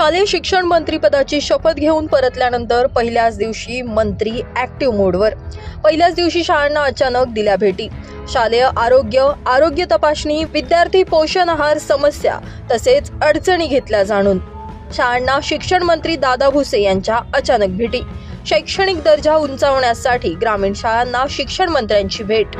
शालेय शिक्षण मंत्री पदाची शपथ घेऊन परतल्यानंतर पहिल्याच दिवशी मंत्री ऍक्टिव्ह मोडवर। पहिल्याच दिवशी शाळांना अचानक दिल्या भेटी। शालेय आरोग्य तपासणी, विद्यार्थी पोषण आहार समस्या तसेच अडचणी घेतल्या जाणून। शाळांना शिक्षण मंत्री दादा भुसे यांच्या अचानक भेटी। शैक्षणिक दर्जा उंचावण्यासाठी ग्रामीण शाळांना शिक्षण मंत्र्यांची भेट।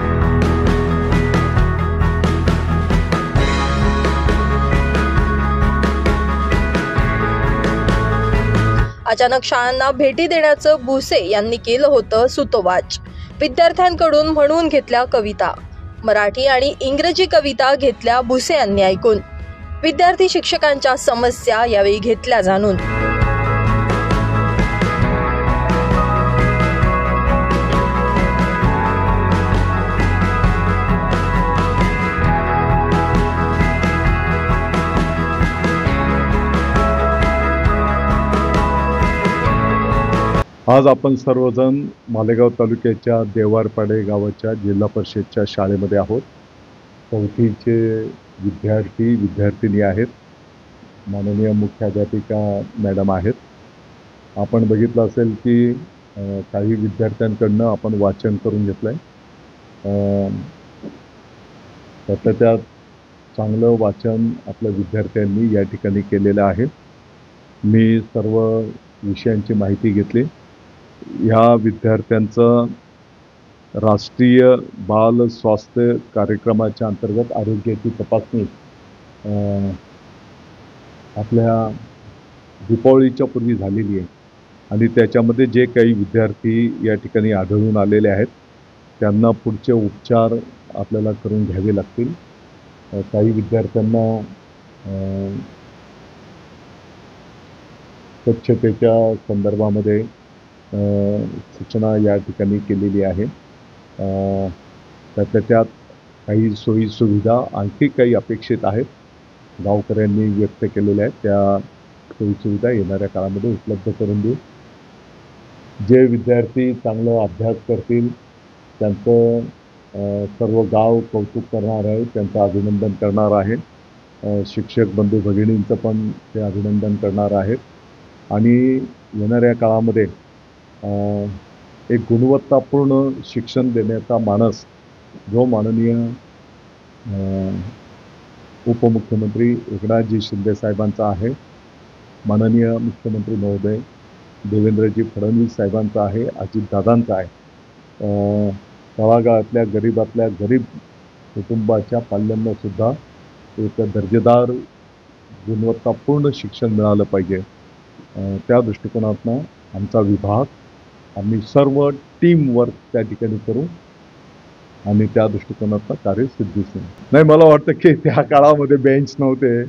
अचानक शाळांना भेटी देण्याचं भुसे यांनी केलं होतं सूतोवाच। विद्यार्थ्यांकडून म्हणून घेतल्या कविता। मराठी आणि इंग्रजी कविता घेतल्या भुसे यांनी ऐकून। विद्यार्थी शिक्षकांच्या समस्या यावेळी घेतल्या जाणून। आज आपण सर्वजण मालेगाव तालुक्याच्या देवारपाडे गावाच्या जिल्हा परिषदच्या शाळेमध्ये आहोत। चौथीचे विद्यार्थी-विद्यार्थिनी आहेत। माननीय मुख्याध्यापिका मॅडम आहेत। आपण बघितलं असेल की काही विद्यार्थ्यांकडनं आपण वाचन करून घेतलंय। त्यात चांगलं वाचन आपल्या विद्यार्थ्यांनी या ठिकाणी केलेलं आहे। मी सर्व विषयांची माहिती घेतली। ह्या विद्यार्थ्यांचं राष्ट्रीय बाल स्वास्थ्य कार्यक्रमाच्या अंतर्गत आरोग्याची तपासणी आपल्या दीपावलीच्या पूर्वी झालेली आहे आणि त्याच्यामध्ये जे काही विद्यार्थी या ठिकाणी आढळून आलेले आहेत त्यांना पुढचे उपचार आपल्याला करून घ्यावे लागतील। काही विद्यार्थ्यांना स्वच्छतेच्या संदर्भामध्ये सूचना या ठिकाणी केलेली आहे। त्यात काही सोयी सुविधा आणखी काही अपेक्षित आहेत, गावकऱ्यांनी व्यक्त केलेल्या आहेत। त्या सोयी सुविधा येणाऱ्या काळामध्ये उपलब्ध करून देऊ। जे विद्यार्थी चांगला अभ्यास करतील त्यांचं सर्व गाव कौतुक करणार आहे, त्यांचं अभिनंदन करणार आहे। शिक्षक बंधू भगिनींचं पण ते अभिनंदन करणार आहेत आणि येणाऱ्या काळामध्ये एक गुणवत्तापूर्ण शिक्षण देण्याचा मानस जो माननीय उपमुख्यमंत्री एकनाथजी शिंदे साहेबांचा आहे, माननीय मुख्यमंत्री महोदय देवेंद्रजी फडणवीस साहेबांचा आहे, अजितदादांचा आहे। तळागाळातल्या गरीब कुटुंबाच्या पाल्यांना सुद्धा एक दर्जेदार गुणवत्तापूर्ण शिक्षण मिळालं पाहिजे। त्या दृष्टिकोनातून आमचा विभाग आम्ही सर्व टीम वर्क त्या ठिकाणी करू आणि त्या दृष्टिकोनातून कार्यसिद्धीस येऊ। नाही, मला वाटतं की त्या काळामध्ये बेंच नव्हते,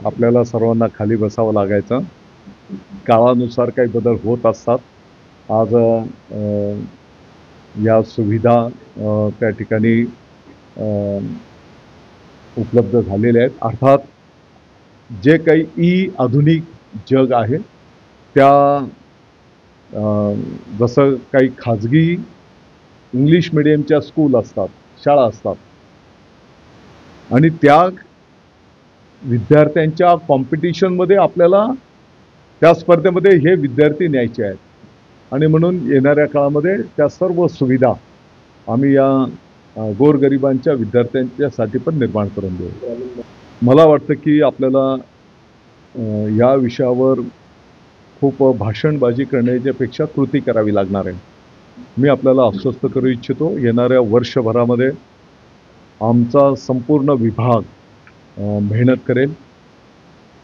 आपल्याला सर्वांना खाली बसावं लागायचं। काळानुसार काही बदल होत असतात। आज या सुविधा त्या ठिकाणी उपलब्ध झालेल्या आहेत। अर्थात जे काही आधुनिक जग आहे त्या जसं काही खाजगी इंग्लिश मीडियमच्या स्कूल असतात, शाळा असतात आणि त्या विद्यार्थ्यांच्या कॉम्पिटिशनमध्ये आपल्याला त्या स्पर्धेमध्ये हे विद्यार्थी न्यायचे आहेत आणि म्हणून येणाऱ्या काळामध्ये त्या सर्व सुविधा आम्ही या गोरगरिबांच्या विद्यार्थ्यांच्यासाठी पण निर्माण करून देऊ। मला वाटतं की आपल्याला या विषयावर खूप भाषणबाजी करण्याच्यापेक्षा कृती करावी लागणार आहे। मी आपल्याला आश्वस्त करू इच्छितो, येणाऱ्या वर्षभरामध्ये आमचा संपूर्ण विभाग मेहनत करेल,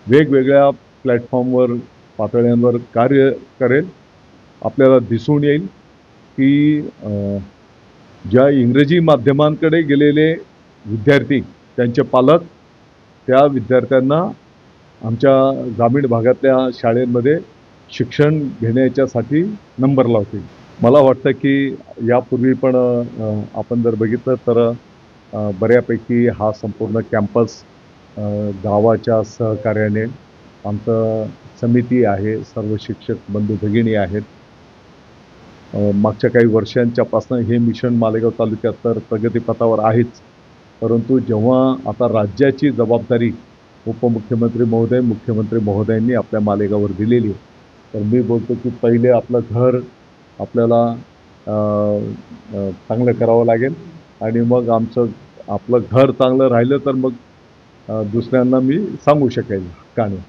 वेगवेगळ्या प्लॅटफॉर्मवर पातळ्यांवर कार्य करेल। आपल्याला दिसून येईल की ज्या इंग्रजी माध्यमांकडे गेलेले विद्यार्थी त्यांचे पालक त्या विद्यार्थ्यांना आमच्या ग्रामीण भागातल्या शाळेमध्ये शिक्षण घेण्याच्यासाठी नंबर लावतील। मला वाटतं की यापूर्वी पण आपण जर बघितलं तर बऱ्यापैकी हा संपूर्ण कॅम्पस गावाच्या सहकार्याने आमचं समिती आहे, सर्व शिक्षक बंधू भगिनी आहेत। मागच्या काही वर्षांच्यापासून हे मिशन मालेगाव तालुक्यात तर प्रगतीपथावर आहेच, परंतु जेव्हा आता राज्याची जबाबदारी उपमुख्यमंत्री महोदय, मुख्यमंत्री महोदयांनी आपल्या मालेगावर दिलेली आहे. तर मी बोलतो की पहिले आपलं घर आपल्याला चांगलं करावं लागेल आणि मग आपलं घर चांगलं राहिलं तर मग दुसऱ्यांना मी सांगू शकेल का नाही.